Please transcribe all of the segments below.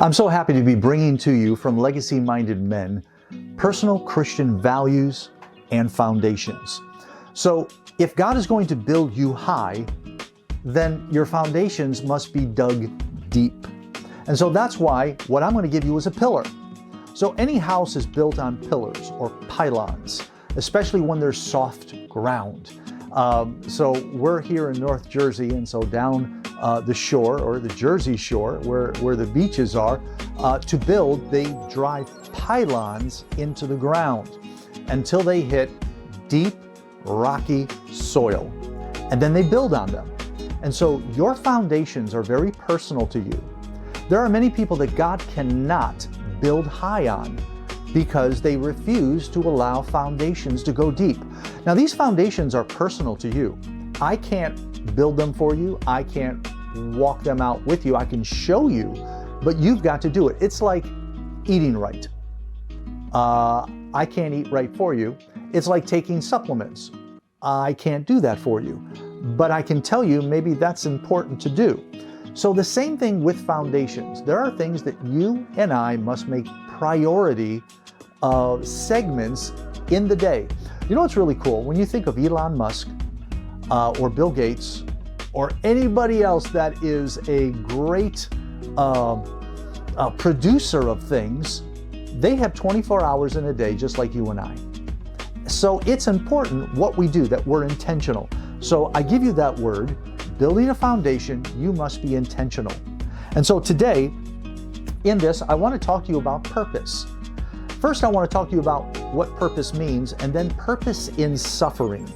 I'm so happy to be bringing to you from Legacy-Minded Men personal Christian values and foundations. So if God is going to build you high, then your foundations must be dug deep. And so that's why what I'm going to give you is a pillar. So any house is built on pillars or pylons, especially when there's soft ground. So we're here in North Jersey, and so down the shore, or the Jersey Shore, where the beaches are, to build, they drive pylons into the ground until they hit deep, rocky soil. And then they build on them. And so your foundations are very personal to you. There are many people that God cannot build high on because they refuse to allow foundations to go deep. Now, these foundations are personal to you. I can't build them for you. I can't walk them out with you. I can show you, but you've got to do it. It's like eating right. I can't eat right for you. It's like taking supplements. I can't do that for you, but I can tell you maybe that's important to do. So the same thing with foundations. There are things that you and I must make priority segments in the day. You know what's really cool? When you think of Elon Musk or Bill Gates or anybody else that is a great producer of things, they have 24 hours in a day just like you and I. So it's important what we do, that we're intentional. So I give you that word, building a foundation, you must be intentional. And so today, in this, I want to talk to you about purpose. First, I want to talk to you about what purpose means, and then purpose in suffering.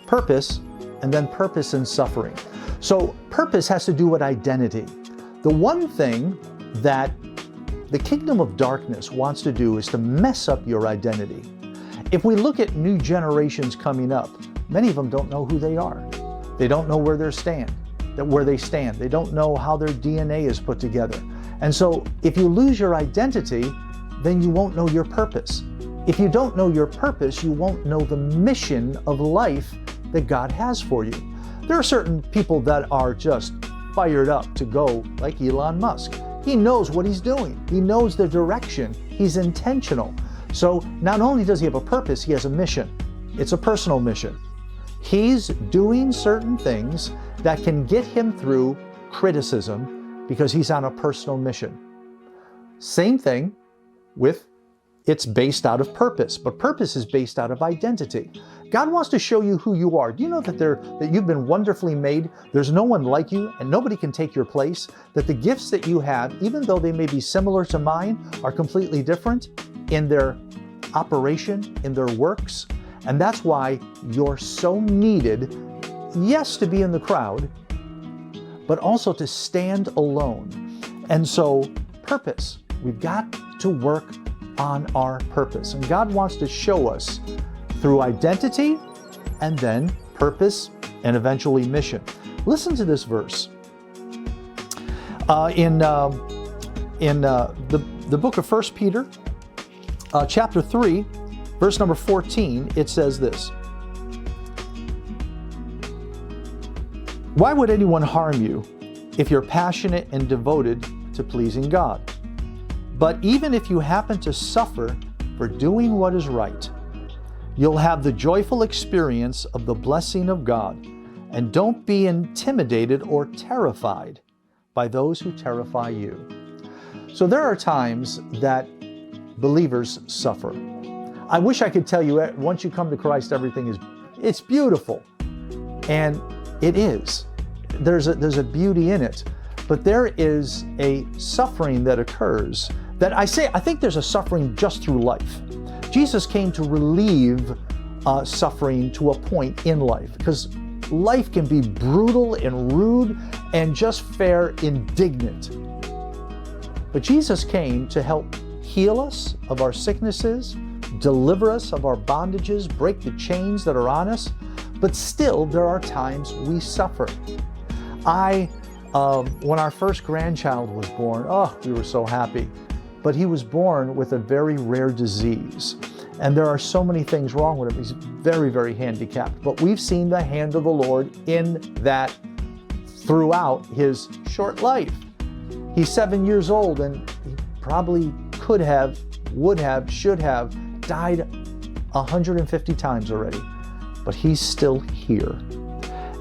Purpose, and then purpose in suffering. So purpose has to do with identity. The one thing that the kingdom of darkness wants to do is to mess up your identity. If we look at new generations coming up, many of them don't know who they are. They don't know where they stand. They don't know how their DNA is put together. And so if you lose your identity, then you won't know your purpose. If you don't know your purpose, you won't know the mission of life that God has for you. There are certain people that are just fired up to go, like Elon Musk. He knows what he's doing. He knows the direction. He's intentional. So not only does he have a purpose, he has a mission. It's a personal mission. He's doing certain things that can get him through criticism because he's on a personal mission. Same thing with, it's based out of purpose, but purpose is based out of identity. God wants to show you who you are. Do you know that you've been wonderfully made? There's no one like you and nobody can take your place. That the gifts that you have, even though they may be similar to mine, are completely different in their operation, in their works. And that's why you're so needed, yes, to be in the crowd, but also to stand alone. And so purpose, we've got to work on our purpose. And God wants to show us through identity and then purpose and eventually mission. Listen to this verse. In the book of 1 Peter, chapter 3, verse number 14, it says this: "Why would anyone harm you if you're passionate and devoted to pleasing God? But even if you happen to suffer for doing what is right, you'll have the joyful experience of the blessing of God. And don't be intimidated or terrified by those who terrify you." So there are times that believers suffer. I wish I could tell you once you come to Christ, it's beautiful. And it is. There's a beauty in it. But there is a suffering that occurs that I think there's a suffering just through life. Jesus came to relieve suffering to a point in life, because life can be brutal and rude and just fair indignant. But Jesus came to help heal us of our sicknesses, deliver us of our bondages, break the chains that are on us. But still, there are times we suffer. When our first grandchild was born, we were so happy. But he was born with a very rare disease. And there are so many things wrong with him. He's very, very handicapped. But we've seen the hand of the Lord in that throughout his short life. He's 7 years old, and he probably could have, would have, should have died 150 times already, but he's still here.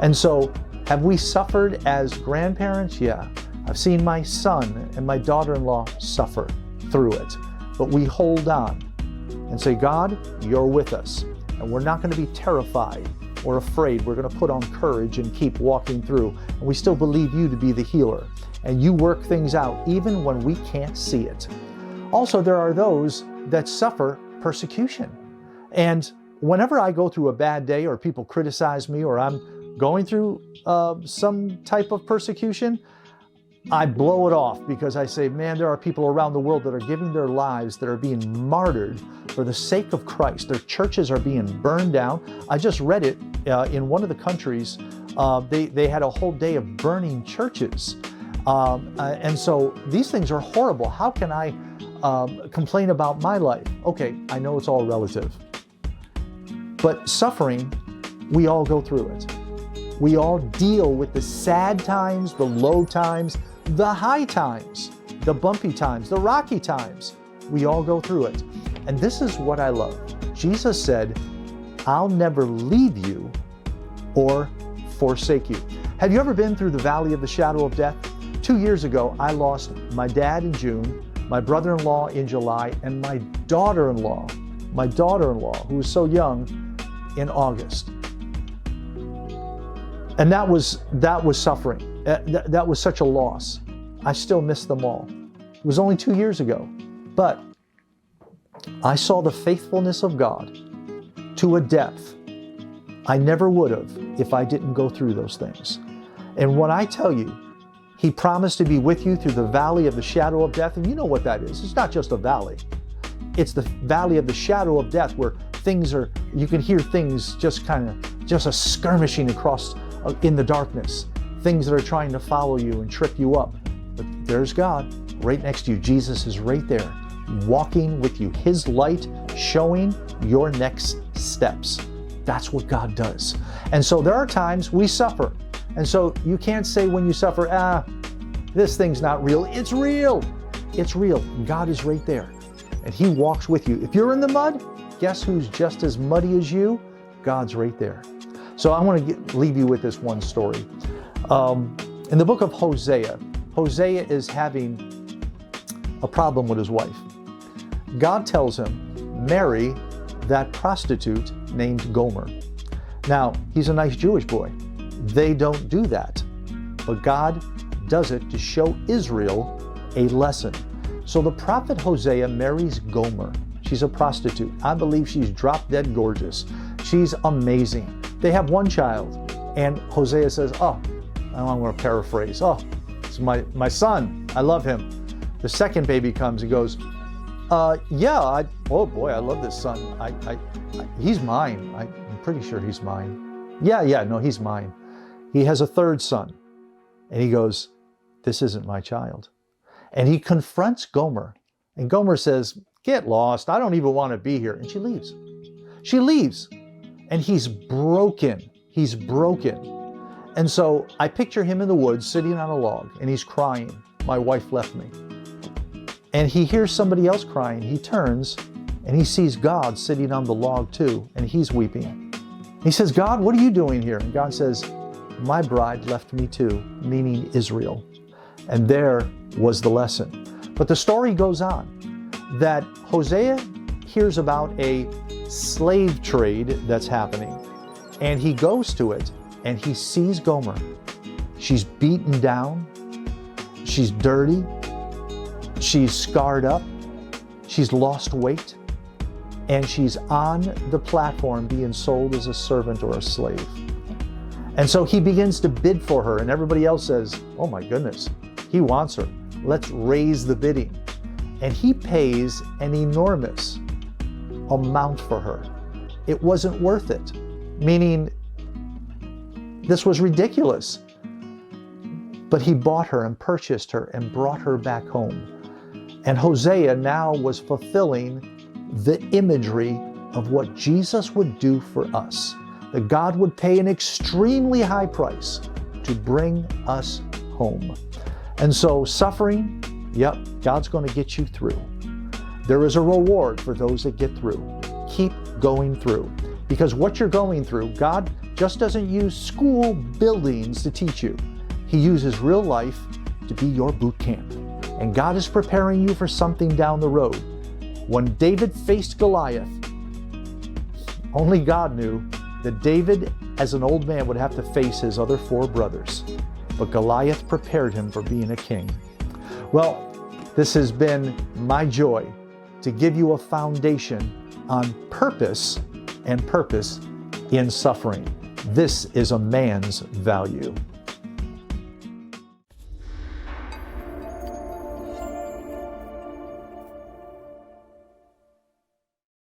And so, have we suffered as grandparents? Yeah. I've seen my son and my daughter-in-law suffer through it, but we hold on and say, God, you're with us, and we're not going to be terrified or afraid. We're going to put on courage and keep walking through, and we still believe you to be the healer, and you work things out even when we can't see it. Also, there are those that suffer persecution, and whenever I go through a bad day or people criticize me or I'm going through some type of persecution, I blow it off because I say, man, there are people around the world that are giving their lives, that are being martyred for the sake of Christ. Their churches are being burned down. I just read it in one of the countries. They had a whole day of burning churches. And so these things are horrible. How can I complain about my life? Okay, I know it's all relative. But suffering, we all go through it. We all deal with the sad times, the low times, the high times, the bumpy times, the rocky times. We all go through it. And this is what I love. Jesus said, I'll never leave you or forsake you. Have you ever been through the valley of the shadow of death? 2 years ago, I lost my dad in June, my brother-in-law in July, and my daughter-in-law, who was so young, in August. And that was suffering. That was such a loss. I still miss them all. It was only 2 years ago. But I saw the faithfulness of God to a depth I never would have if I didn't go through those things. And when I tell you, He promised to be with you through the valley of the shadow of death, and you know what that is. It's not just a valley. It's the valley of the shadow of death where you can hear things just a skirmishing across in the darkness. Things that are trying to follow you and trip you up. But there's God right next to you. Jesus is right there, walking with you. His light showing your next steps. That's what God does. And so there are times we suffer. And so you can't say when you suffer, this thing's not real. It's real. It's real. God is right there. And He walks with you. If you're in the mud, guess who's just as muddy as you? God's right there. So I want to leave you with this one story. In the book of Hosea, Hosea is having a problem with his wife. God tells him, marry that prostitute named Gomer. Now, he's a nice Jewish boy. They don't do that. But God does it to show Israel a lesson. So the prophet Hosea marries Gomer. She's a prostitute. I believe she's drop dead gorgeous. She's amazing. They have one child, and Hosea says, I'm going to paraphrase. It's my son. I love him. The second baby comes. He goes, oh boy, I love this son. He's mine. I'm pretty sure he's mine. No, he's mine. He has a third son, and he goes, this isn't my child. And he confronts Gomer, and Gomer says, get lost. I don't even want to be here. And she leaves. She leaves. And he's broken. He's broken. And so I picture him in the woods sitting on a log, and he's crying. My wife left me. And he hears somebody else crying. He turns and he sees God sitting on the log too, and he's weeping. He says, God, what are you doing here? And God says, my bride left me too, meaning Israel. And there was the lesson. But the story goes on that Hosea hears about a slave trade that's happening, and he goes to it and he sees Gomer. She's beaten down, she's dirty, she's scarred up, she's lost weight, and she's on the platform being sold as a servant or a slave. And so he begins to bid for her, and everybody else says, oh my goodness, he wants her. Let's raise the bidding. And he pays an enormous amount for her. It wasn't worth it, meaning this was ridiculous. But he bought her and purchased her and brought her back home. And Hosea now was fulfilling the imagery of what Jesus would do for us, that God would pay an extremely high price to bring us home. And so suffering, yep, God's going to get you through. There is a reward for those that get through. Keep going through. Because what you're going through, God just doesn't use school buildings to teach you. He uses real life to be your boot camp. And God is preparing you for something down the road. When David faced Goliath, only God knew that David, as an old man, would have to face his other 4 brothers. But Goliath prepared him for being a king. Well, this has been my joy to give you a foundation on purpose and purpose in suffering. This is a man's value.